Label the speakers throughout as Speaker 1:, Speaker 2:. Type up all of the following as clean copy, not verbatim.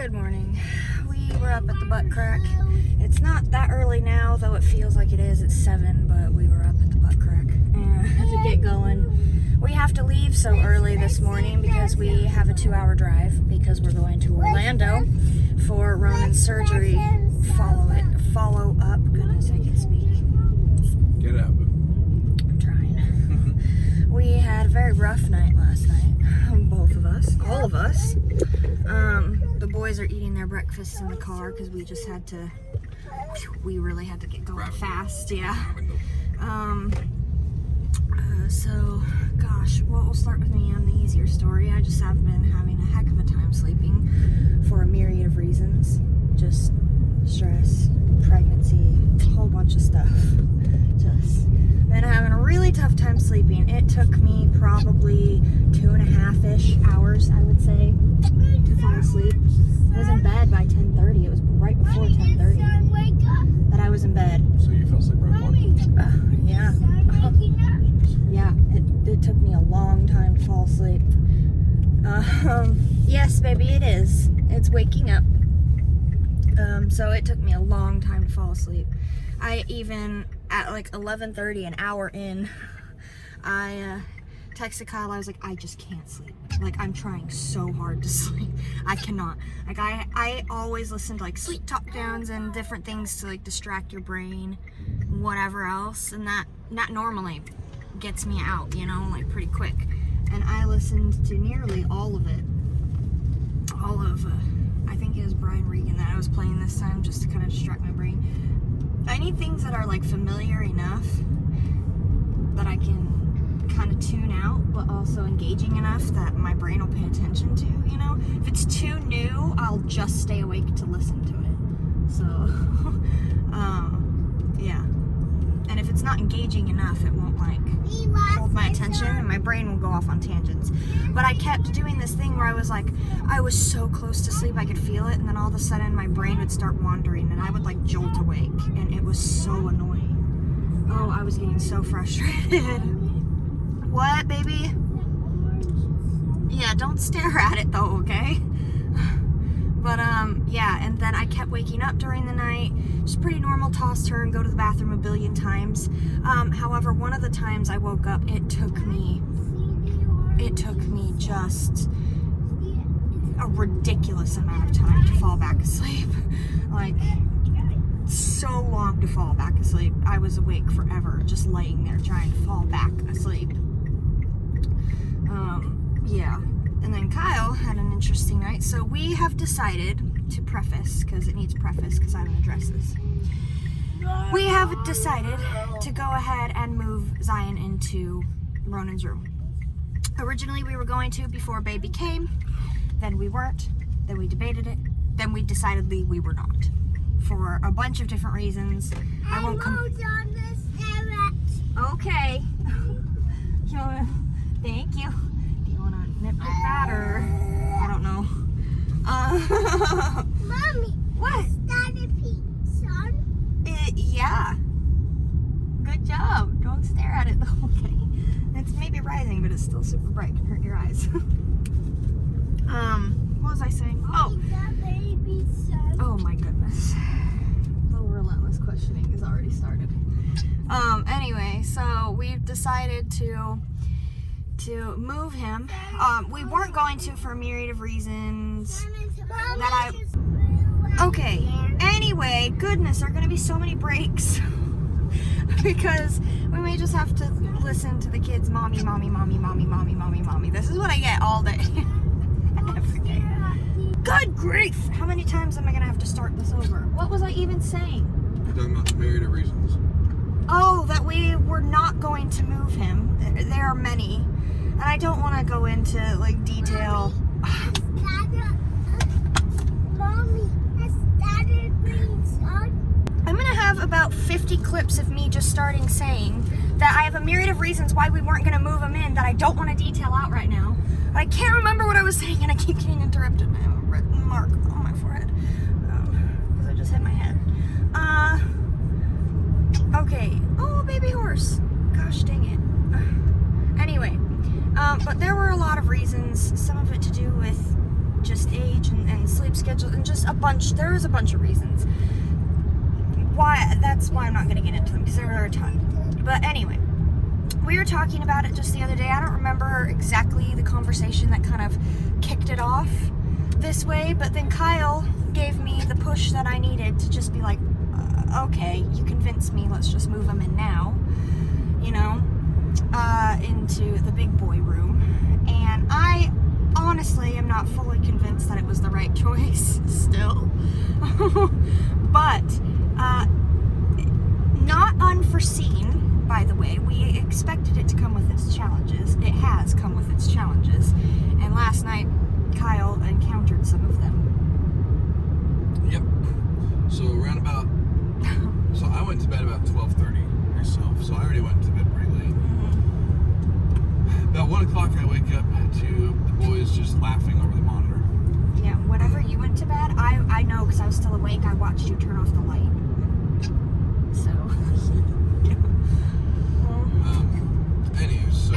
Speaker 1: Good morning. We were up at the butt crack. It's not that early now, though it feels like it is. It's 7, but we were up at the butt crack to get going. We have to leave so early this morning because we have a 2-hour drive because we're going to Orlando for Ronan's surgery. Follow up. Goodness, I can speak.
Speaker 2: Get out.
Speaker 1: I'm trying. We had a very rough night last night. Both of us. All of us. The boys are eating their breakfast in the car because we really had to get going fast, yeah. So, gosh, we'll start with me on the easier story. I just have been having a heck of a time sleeping for a myriad of reasons. Just stress, pregnancy, a whole bunch of stuff. Just been having a really tough time sleeping. It took me probably 2.5-ish hours, I would say, to fall asleep. I was in bed by 10:30. It was right before 10:30 that I was in bed.
Speaker 2: So you fell asleep right away?
Speaker 1: Yeah. Yeah, it took me a long time to fall asleep. Yes, baby, it is. It's waking up. So it took me a long time to fall asleep. I even, at like 11:30, an hour in, I texted Kyle. I was like, I just can't sleep. Like, I'm trying so hard to sleep. I cannot. Like, I always listen to like sleep talk downs and different things to like distract your brain, whatever else, and that normally gets me out, you know, like pretty quick. And I listened to nearly all of it. All of, I think it was Brian Regan that I was playing this time just to kind of distract my brain. I need things that are like familiar enough that I can kind of tune out, but also engaging enough that my brain will pay attention to, you know? If it's too new, I'll just stay awake to listen to it. So, yeah. And if it's not engaging enough, it won't like hold my attention and my brain will go off on tangents. But I kept doing this thing where I was like, I was so close to sleep, I could feel it, and then all of a sudden my brain would start wandering and I would like jolt awake, and it was so annoying. Oh, I was getting so frustrated. What, baby? Yeah, don't stare at it though, okay? But, yeah, and then I kept waking up during the night. Just pretty normal, toss, turn, go to the bathroom a billion times. However, one of the times I woke up, it took me just a ridiculous amount of time to fall back asleep. Like, so long to fall back asleep. I was awake forever, just laying there trying to fall back asleep. Yeah. And then Kyle had an interesting night, so we have decided to preface, because it needs preface, because I'm going to address this. We have decided to go ahead and move Zion into Ronan's room. Originally we were going to before baby came, then we weren't, then we debated it, then we decided we were not. For a bunch of different reasons. I won't come. Okay. Thank you. Do you want to nip that or I don't know?
Speaker 3: Mommy.
Speaker 1: What?
Speaker 3: Is that a pizza?
Speaker 1: Yeah. Good job. Don't stare at it though. Okay. It's maybe rising, but it's still super bright. Can hurt your eyes. What was I saying? Oh. Oh my goodness. The relentless questioning has already started. Anyway, so we've decided to move him. We weren't going to for a myriad of reasons okay. Anyway, goodness, there are going to be so many breaks because we may just have to listen to the kids, mommy, mommy, mommy, mommy, mommy, mommy, mommy. This is what I get all day. Every day. Good grief! How many times am I going to have to start this over? What was I even saying?
Speaker 2: You're talking about the myriad of reasons.
Speaker 1: Oh, that we were not going to move him. There are many. And I don't want to go into, like, detail.
Speaker 3: Mommy, is that a green sun?
Speaker 1: I'm going to have about 50 clips of me just starting saying that I have a myriad of reasons why we weren't going to move him in that I don't want to detail out right now. But I can't remember what I was saying, and I keep getting interrupted. I have a red mark on my forehead because I just hit my head. Okay. Oh, baby horse. Gosh dang it. Anyway, but there were a lot of reasons, some of it to do with just age and and sleep schedules and just there was a bunch of reasons. That's why I'm not going to get into them because there were a ton. But anyway, we were talking about it just the other day. I don't remember exactly the conversation that kind of kicked it off this way, but then Kyle gave me the push that I needed to just be like, okay, you convinced me, let's just move him in now, you know, into the big boy room. And I honestly am not fully convinced that it was the right choice still. But not unforeseen, by the way. We expected it to come with its challenges. It has come with its challenges. And last night, Kyle encountered some of them.
Speaker 2: Yep. So around about, so I went to bed about 12:30 myself. So I already went to bed pretty late. About 1 o'clock, I wake up to the boys just laughing over the monitor.
Speaker 1: Yeah, whenever you went to bed, I know because I was still awake. I watched you turn off the light. So.
Speaker 2: Anyway, so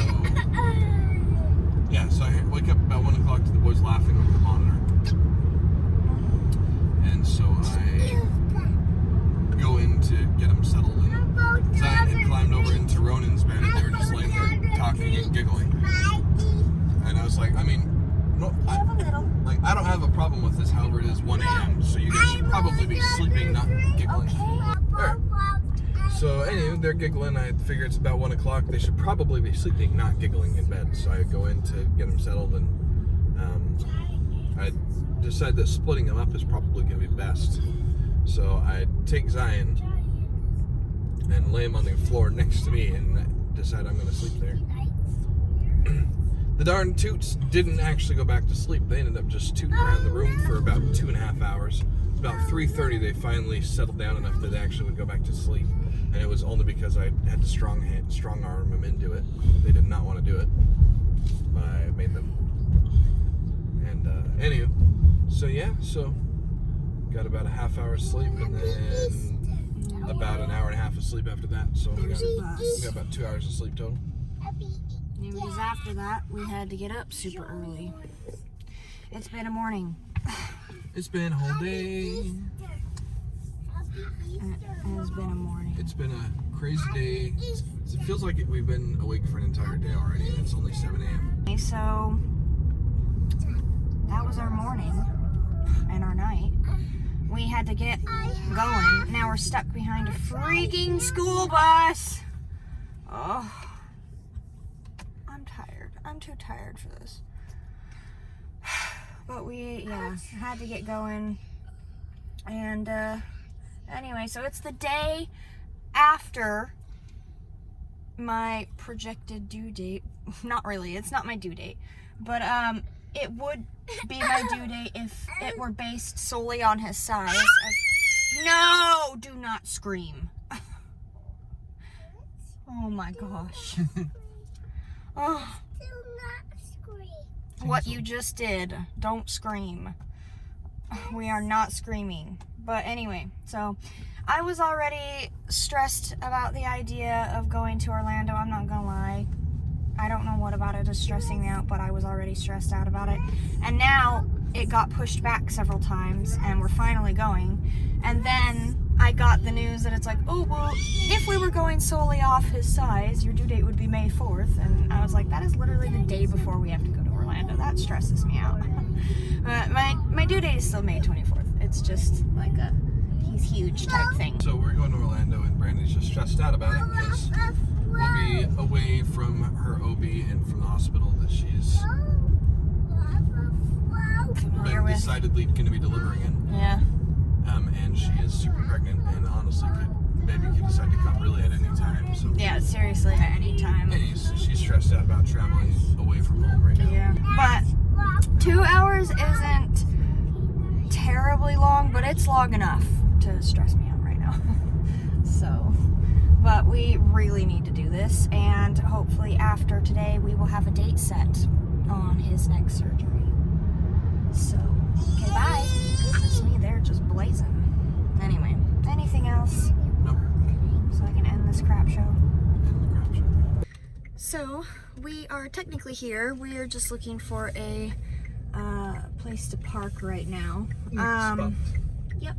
Speaker 2: yeah, so I wake up about 1 o'clock to the boys laughing over the monitor, and so I go in to get them settled. And Zion had climbed over into Ronan's bed, and they were just laying there talking and giggling. And I was like, I mean, no, I don't have a problem with this. However, it is 1 a.m., so you guys should probably be sleeping, not giggling. Alright. So anyway, they're giggling. I figure it's about 1 o'clock. They should probably be sleeping, not giggling in bed. So I go in to get them settled, and I decide that splitting them up is probably going to be best. So I take Zion and lay him on the floor next to me, and decide I'm going to sleep there. The darn toots didn't actually go back to sleep. They ended up just tooting around the room for about 2.5 hours. About 3:30, they finally settled down enough that they actually would go back to sleep. And it was only because I had to strong arm them into it. They did not want to do it, but I made them. And anywho, so yeah, so got about a half hour's sleep, and then about an hour and a half of sleep after that. So we got about 2 hours of sleep total.
Speaker 1: Because after that, we had to get up super early. It's been a morning.
Speaker 2: It's been a whole day.
Speaker 1: It has been a morning.
Speaker 2: It's been a crazy day. It feels like we've been awake for an entire day already, and it's only 7 a.m.
Speaker 1: Okay, so that was our morning and our night. We had to get going. Now we're stuck behind a freaking school bus. Oh, I'm tired. I'm too tired for this. But we, had to get going. And anyway, so it's the day after my projected due date. Not really, it's not my due date. But it would be my due date if it were based solely on his size. No, do not scream. Oh my gosh. Oh. What you just did. Don't scream. We are not screaming. But anyway, so I was already stressed about the idea of going to Orlando. I'm not gonna lie. I don't know what about it is stressing me out, but I was already stressed out about it. And now it got pushed back several times, and we're finally going. And then I got the news that it's like, oh, well, if we were going solely off his size, your due date would be May 4th. And I was like, that is literally the day before we have to go to Orlando. That stresses me out. My due date is still May 24th. It's just like a he's huge type thing.
Speaker 2: So we're going to Orlando, and Brandy's just stressed out about it because we'll be away from her OB and from the hospital that she's been decidedly going to be delivering in.
Speaker 1: Yeah.
Speaker 2: And she is super pregnant, and honestly, baby could decide to come really at any time. So
Speaker 1: Yeah, seriously, at any time.
Speaker 2: anyways, she's stressed out about traveling away from home right now.
Speaker 1: Yeah. But 2 hours isn't terribly long, but it's long enough to stress me out right now. So, but we really need to do this, and hopefully after today we will have a date set on his next surgery. So, okay, bye. Goodness me, they're just blazing. Anyway, anything else?
Speaker 2: No.
Speaker 1: So I can end this crap show.
Speaker 2: In the crap show.
Speaker 1: So, we are technically here. We are just looking for a place to park right now.
Speaker 2: Spot.
Speaker 1: Yep.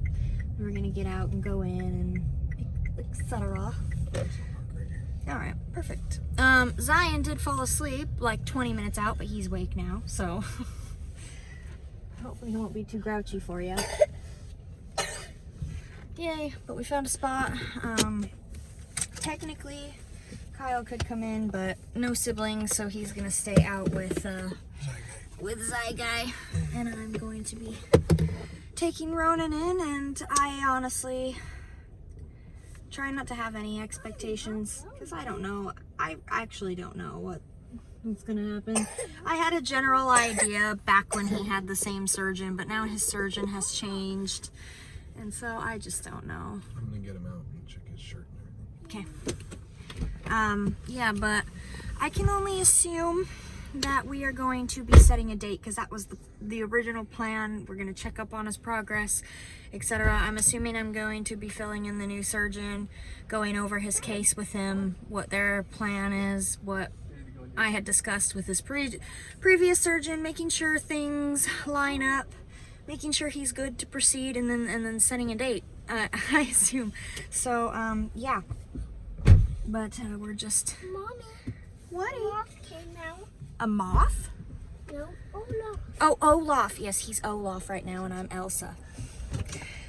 Speaker 1: We're gonna get out and go in and etc. Alright, perfect. Zion did fall asleep like 20 minutes out, but he's awake now, so hopefully he won't be too grouchy for you. Yay, but we found a spot. Technically, Kyle could come in, but no siblings, so he's gonna stay out with Zyguy, and I'm going to be taking Ronan in, and I honestly try not to have any expectations, because I don't know. I actually don't know what's gonna happen. I had a general idea back when he had the same surgeon, but now his surgeon has changed, and so I just don't know.
Speaker 2: I'm gonna get him out and check his shirt and everything.
Speaker 1: Okay. Yeah, but I can only assume that we are going to be setting a date, because that was the original plan. We're going to check up on his progress, etc. I'm assuming I'm going to be filling in the new surgeon, going over his case with him, what their plan is, what I had discussed with his previous surgeon, making sure things line up, making sure he's good to proceed, and then setting a date, I assume. So, yeah. But we're just...
Speaker 3: Mommy,
Speaker 1: What?
Speaker 3: Olaf came out.
Speaker 1: A moth?
Speaker 3: No, Olaf.
Speaker 1: Oh, Olaf. Yes, he's Olaf right now, and I'm Elsa.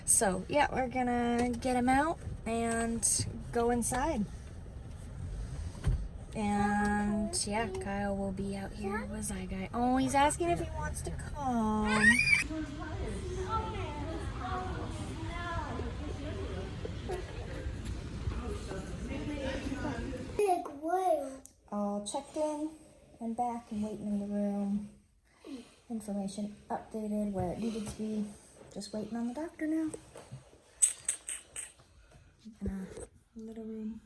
Speaker 1: So, yeah, we're gonna get him out and go inside. And, yeah, Kyle will be out here with Zyguy. Oh, he's asking if he wants to come.
Speaker 3: Big whale.
Speaker 1: All checked in and back and waiting in the room. Information updated where it needed to be. Just waiting on the doctor now. In a little room.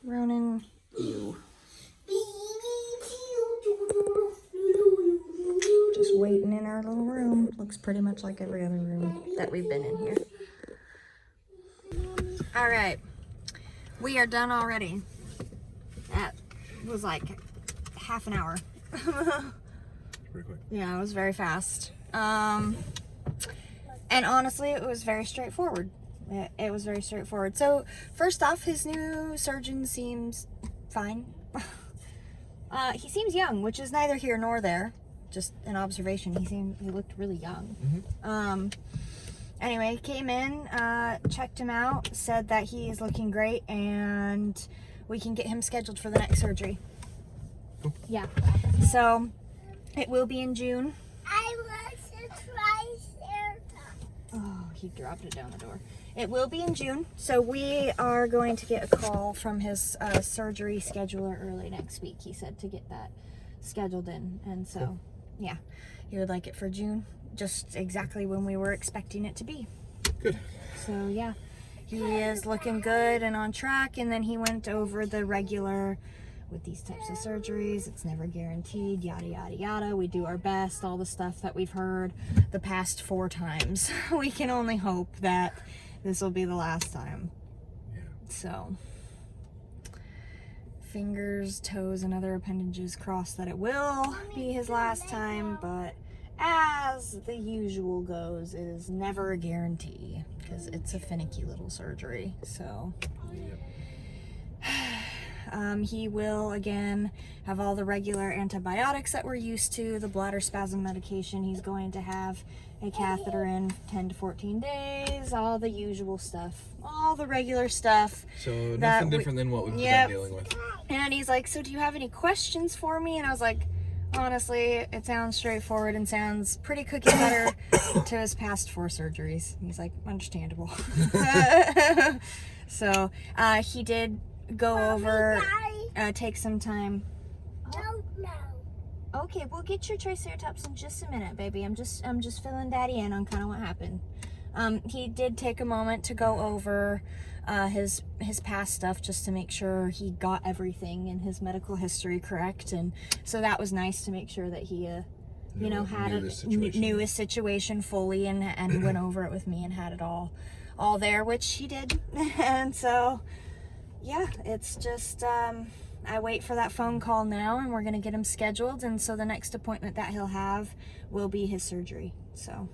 Speaker 1: Ronan, you. Just waiting in our little room. Looks pretty much like every other room that we've been in here. All right, we are done already. That was like half an hour.
Speaker 2: Pretty quick.
Speaker 1: Yeah, it was very fast. And honestly, it was very straightforward. It was very straightforward. So, first off, his new surgeon seems fine. He seems young, which is neither here nor there. Just an observation. He looked really young.
Speaker 2: Mm-hmm.
Speaker 1: Anyway, came in, checked him out, said that he is looking great, and we can get him scheduled for the next surgery.
Speaker 2: Cool.
Speaker 1: Yeah. So, it will be in June.
Speaker 3: I want to Triceratops.
Speaker 1: Oh, he dropped it down the door. It will be in June, so we are going to get a call from his surgery scheduler early next week. He said to get that scheduled in, and so,
Speaker 2: Cool.
Speaker 1: Yeah, he would like it for June, just exactly when we were expecting it to be.
Speaker 2: Good.
Speaker 1: So, yeah, he is looking good and on track, and then he went over the regular, with these types of surgeries, it's never guaranteed, yada, yada, yada. We do our best, all the stuff that we've heard the past 4 times. We can only hope that this will be the last time.
Speaker 2: Yeah.
Speaker 1: So, fingers, toes, and other appendages crossed that it will be his last time, but as the usual goes, it is never a guarantee because it's a finicky little surgery. So,
Speaker 2: Yep.
Speaker 1: he will again have all the regular antibiotics that we're used to, the bladder spasm medication. He's going to have a catheter in 10 to 14 days, all the usual stuff, all the regular stuff.
Speaker 2: So nothing different than what we've been dealing with.
Speaker 1: And he's like, so do you have any questions for me? And I was like, honestly, it sounds straightforward and sounds pretty cookie cutter to his past 4 surgeries. And he's like, understandable. So he did go over, take some time.
Speaker 3: Don't know.
Speaker 1: Okay, we'll get your Triceratops in just a minute, baby. I'm just filling Daddy in on kind of what happened. He did take a moment to go over his past stuff just to make sure he got everything in his medical history correct, and so that was nice to make sure that he knew his situation fully and went over it with me and had it all there, which he did. And so yeah, it's just, I wait for that phone call now, and we're going to get him scheduled. And so the next appointment that he'll have will be his surgery. So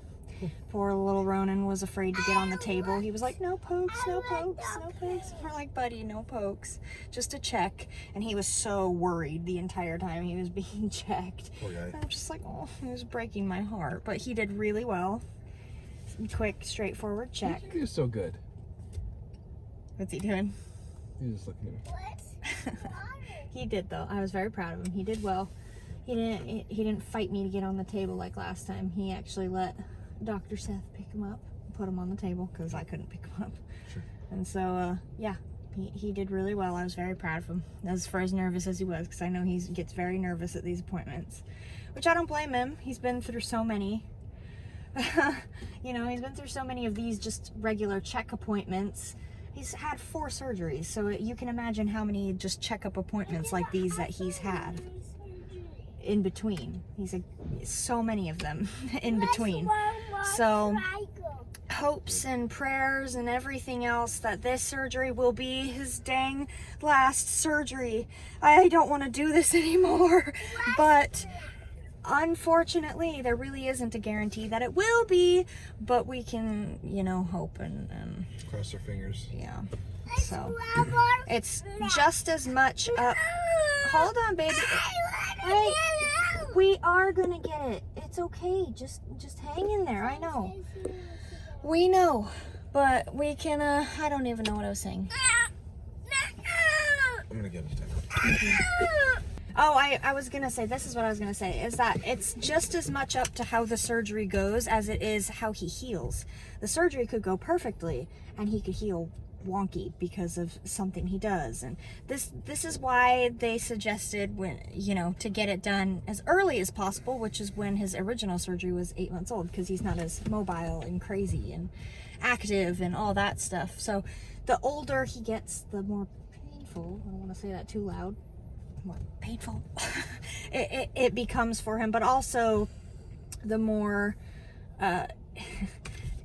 Speaker 1: poor little Ronan was afraid to get on the table. He was like, no pokes, no pokes, no pokes. We're like, buddy, no pokes, just a check. And he was so worried the entire time he was being checked.
Speaker 2: Poor guy.
Speaker 1: I'm just like, oh, it was breaking my heart. But he did really well. Quick, straightforward check.
Speaker 2: He was so good.
Speaker 1: What's he doing?
Speaker 2: He's just looking at me.
Speaker 1: He did though. I was very proud of him. He did well. He didn't fight me to get on the table like last time. He actually let Dr. Seth pick him up and put him on the table because I couldn't pick him up.
Speaker 2: Sure.
Speaker 1: And so yeah, he did really well. I was very proud of him, as far as nervous as he was, because I know he gets very nervous at these appointments, which I don't blame him. He's been through so many. You know, he's been through so many of these just regular check appointments. He's had 4 surgeries, so you can imagine how many just checkup appointments like these that he's had in between. He's so many of them in between. So hopes and prayers and everything else that this surgery will be his dang last surgery. I don't want to do this anymore, but unfortunately there really isn't a guarantee that it will be, but we can, you know, hope and
Speaker 2: cross our fingers.
Speaker 1: yeah. So it's just as much up. Hold on, baby. Hey, we are gonna get it. It's okay. Just hang in there. I know. We know, but we can. I don't even know what I was saying.
Speaker 2: I'm gonna get it.
Speaker 1: Oh, I was gonna say, this is what I was gonna say, is that it's just as much up to how the surgery goes as it is how he heals. The surgery could go perfectly, and he could heal wonky because of something he does. And this is why they suggested, when, you know, to get it done as early as possible, which is when his original surgery was 8 months old, because he's not as mobile and crazy and active and all that stuff. So the older he gets, the more painful, I don't want to say that too loud, more painful it becomes for him, but also the more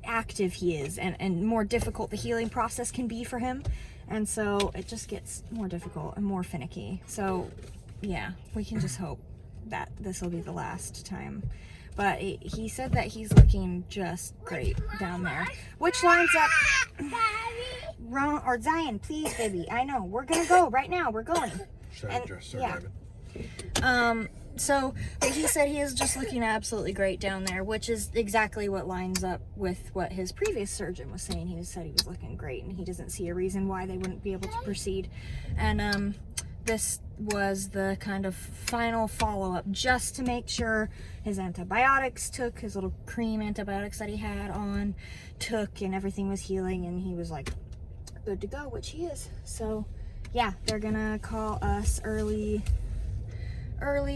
Speaker 1: active he is, and more difficult the healing process can be for him, and so it just gets more difficult and more finicky. So yeah, we can just hope that this will be the last time. But he said that he's looking just great down there, which lines up. Ron or Zion, please, baby. I know we're gonna go right now. We're going. So but he said he is just looking absolutely great down there, which is exactly what lines up with what his previous surgeon was saying. He said he was looking great, and he doesn't see a reason why they wouldn't be able to proceed. And this was the kind of final follow-up, just to make sure his antibiotics took, his little cream antibiotics that he had on took, and everything was healing, and he was like good to go, which he is. So yeah, they're gonna call us early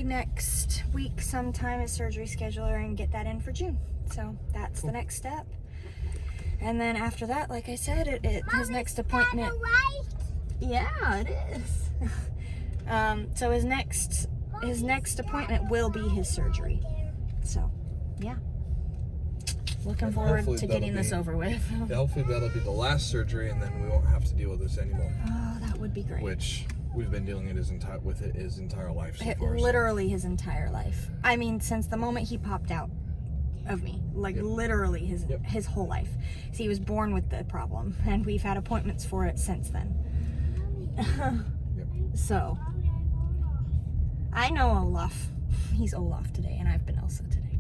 Speaker 1: next week sometime, as surgery scheduler, and get that in for June. So that's the next step. And then after that, like I said, his next appointment. Yeah, it is. So his next appointment will be his surgery. So yeah, looking forward to getting this over with.
Speaker 2: Hopefully that'll be the last surgery, and then we won't have to deal with this anymore.
Speaker 1: Oh, that would be great.
Speaker 2: Which we've been dealing with it his entire life so far.
Speaker 1: Literally his entire life. I mean, since the moment he popped out of me, like literally his whole life. So he was born with the problem, and we've had appointments for it since then. So I know Olaf. He's Olaf today, and I've been Elsa today.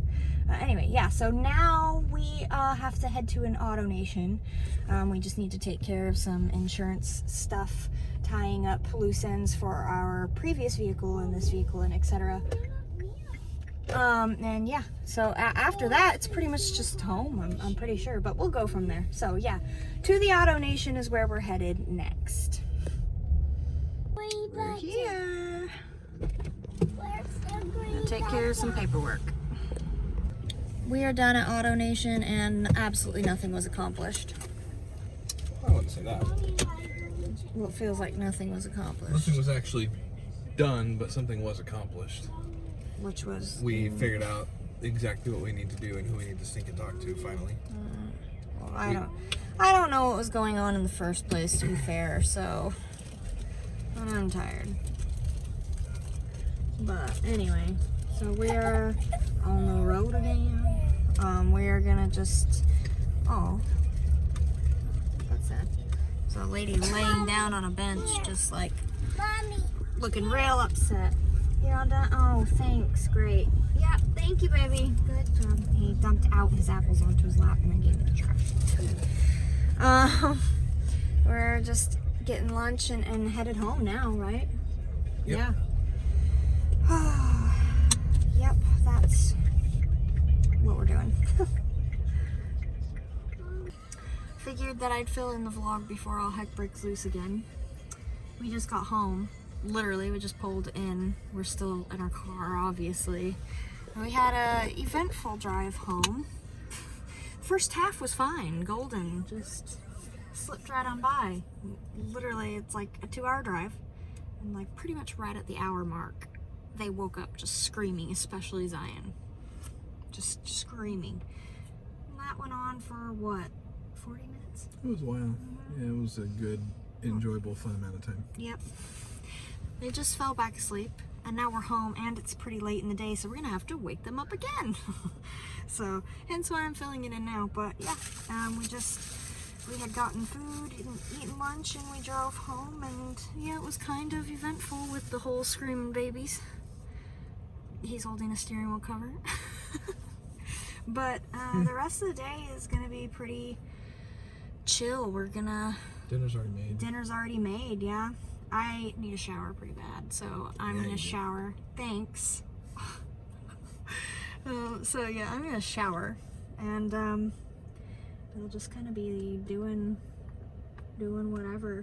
Speaker 1: Anyway, yeah, so now we have to head to an AutoNation. We just need to take care of some insurance stuff, tying up loose ends for our previous vehicle and this vehicle, and etc. And yeah, so after that, it's pretty much just home, I'm pretty sure, but we'll go from there. So yeah, to the AutoNation is where we're headed next. We're here. Take care of some paperwork. We are done at AutoNation, and absolutely nothing was accomplished.
Speaker 2: I wouldn't say that.
Speaker 1: Well, it feels like nothing was accomplished.
Speaker 2: Nothing was actually done, but something was accomplished.
Speaker 1: Which was?
Speaker 2: We figured out exactly what we need to do and who we need to stink and talk to finally.
Speaker 1: Well, I don't know what was going on in the first place, to be fair, so and I'm tired. But anyway, so we're on the road again. We are gonna just, oh, what's that? So a lady laying down on a bench, just like
Speaker 3: Mommy.
Speaker 1: looking real upset. You're all done? Oh, thanks, great. Yeah, thank you, baby. Good job. He dumped out his apples onto his lap and then gave me the trash. We're just getting lunch and headed home now, right?
Speaker 2: Yep.
Speaker 1: Yeah. Yep, that's what we're doing. Figured that I'd fill in the vlog before all heck breaks loose again. We just got home. Literally, we just pulled in. We're still in our car, obviously. And we had a eventful drive home. First half was fine, golden, just slipped right on by. Literally, it's like a 2-hour drive. And like pretty much right at the hour mark, they woke up just screaming, especially Zion. Just screaming. And that went on for what, 40 minutes?
Speaker 2: It was a while. Yeah, it was a good, enjoyable, fun amount of time.
Speaker 1: Yep. They just fell back asleep, and now we're home, and it's pretty late in the day, so we're gonna have to wake them up again. So, hence why I'm filling it in now. But yeah, we had gotten food and eaten lunch, and we drove home, and yeah, it was kind of eventful with the whole screaming babies. He's holding a steering wheel cover. But the rest of the day is gonna be pretty chill.
Speaker 2: Dinner's already made.
Speaker 1: Dinner's already made, yeah. I need a shower pretty bad, so I'm
Speaker 2: Yeah,
Speaker 1: gonna
Speaker 2: you do.
Speaker 1: shower. Thanks. So yeah, I'm gonna shower, and we'll just kind of be doing whatever.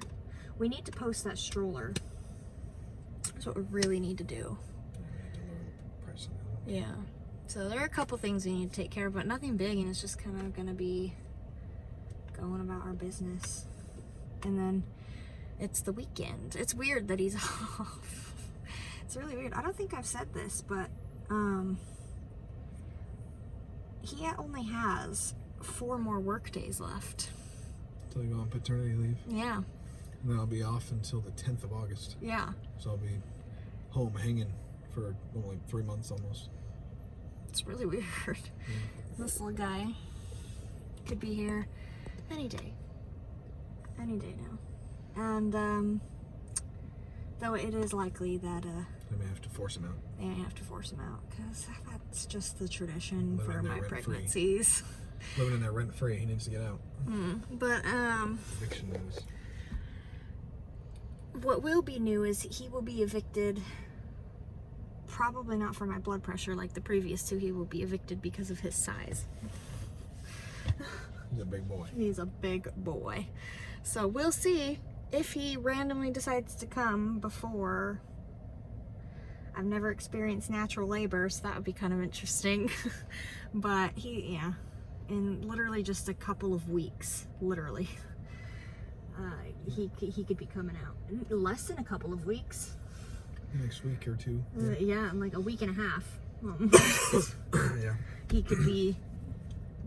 Speaker 1: We need to post that stroller. That's what we really need to do. Yeah. So there are a couple things we need to take care of, but nothing big, and it's just kind of gonna be going about our business. And then it's the weekend. It's weird that he's off. It's really weird. I don't think I've said this, but he only has 4 more work days left.
Speaker 2: Until you go on paternity leave.
Speaker 1: Yeah.
Speaker 2: And then I'll be off until the 10th of August.
Speaker 1: Yeah.
Speaker 2: So I'll be home hanging for like 3 months almost.
Speaker 1: It's really weird. This little guy could be here any day. Any day now. And though it is likely that
Speaker 2: I may have to force him out.
Speaker 1: they may have to force him out, because that's just the tradition
Speaker 2: Living
Speaker 1: for
Speaker 2: there
Speaker 1: my
Speaker 2: rent-free.
Speaker 1: pregnancies.
Speaker 2: Living in there rent free, he needs to get out.
Speaker 1: But
Speaker 2: Eviction notice.
Speaker 1: what will be new is he will be evicted. Probably not for my blood pressure like the previous 2. He will be evicted because of his size.
Speaker 2: He's a big boy.
Speaker 1: He's a big boy. So we'll see if he randomly decides to come before. I've never experienced natural labor, so that would be kind of interesting. But yeah, in literally just a couple of weeks, literally, he could be coming out. Less than a couple of weeks.
Speaker 2: Next week or 2.
Speaker 1: Yeah, in like a week and a half.
Speaker 2: Yeah.
Speaker 1: He could be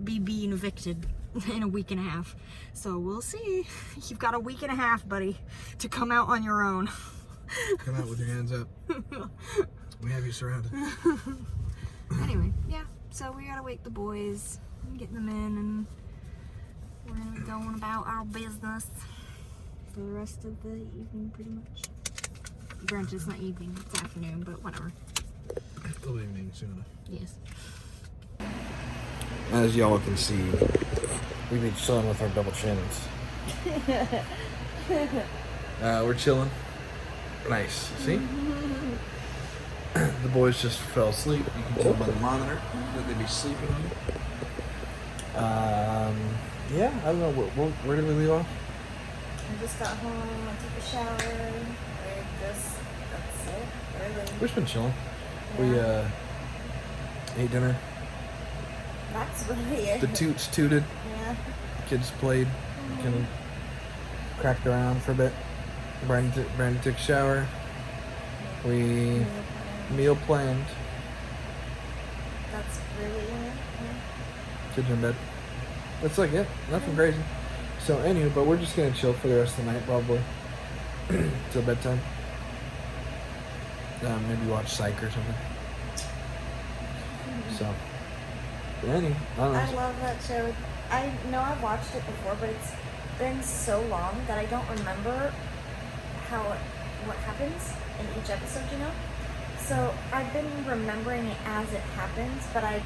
Speaker 1: being evicted in a week and a half. So we'll see. You've got a week and a half, buddy, to come out on your own.
Speaker 2: Come out with your hands up. We have you surrounded.
Speaker 1: Anyway, yeah. So we gotta wake the boys, and get them in, and we're gonna be going about our business for the rest of the evening, pretty much. Brunch is not evening, it's afternoon, but whatever.
Speaker 2: Still evening soon enough.
Speaker 1: Yes.
Speaker 4: As y'all can see, we be chilling with our double chins.
Speaker 2: We're chilling. Nice. See? The boys just fell asleep. You can tell by the monitor that they be sleeping on it.
Speaker 4: Yeah, I don't know. Where did we leave off?
Speaker 1: I just got home, I took a shower, that's it, really.
Speaker 4: We've been chilling.
Speaker 1: Yeah.
Speaker 4: We ate dinner.
Speaker 1: That's really it.
Speaker 4: The toots tooted.
Speaker 1: Yeah.
Speaker 4: Kids played. Kind of cracked around for a bit. Brandon took a shower. We meal planned.
Speaker 1: That's really it.
Speaker 4: Kids are in bed. That's like it. Nothing crazy. So anyway, but we're just gonna chill for the rest of the night probably. Till bedtime. maybe watch Psych or something. So, anyway, I don't know.
Speaker 1: I love that show. I know I've watched it before, but it's been so long that I don't remember what happens in each episode, you know? So I've been remembering it as it happens, but I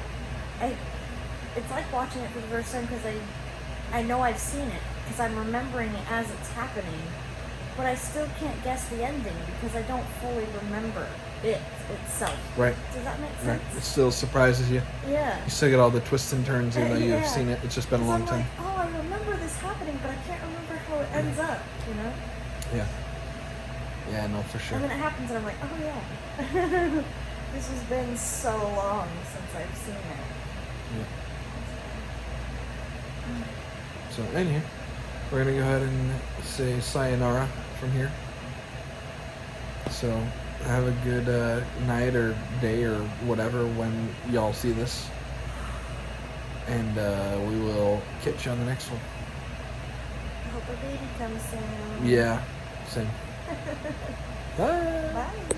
Speaker 1: it's like watching it for the first time because I know I've seen it because I'm remembering it as it's happening, but I still can't guess the ending because I don't fully remember it itself.
Speaker 4: Right.
Speaker 1: Does that make
Speaker 4: Right.
Speaker 1: sense?
Speaker 4: It still surprises you.
Speaker 1: Yeah.
Speaker 4: You still get all the twists and turns, even though you've
Speaker 1: Yeah.
Speaker 4: seen it. It's just been a
Speaker 1: 'Cause
Speaker 4: long
Speaker 1: I'm
Speaker 4: time.
Speaker 1: like, oh, I remember this happening, but I can't remember how it ends up, you know?
Speaker 4: Yeah. Yeah, no, for sure.
Speaker 1: And then it happens and I'm like, oh yeah. This has been so long since I've seen it.
Speaker 4: Yeah. So, anyway, we're going to go ahead and say sayonara from here. So, have a good night or day or whatever when y'all see this. And we will catch you on the next one.
Speaker 1: I hope a baby comes soon.
Speaker 4: Yeah, same. Bye.
Speaker 1: Bye.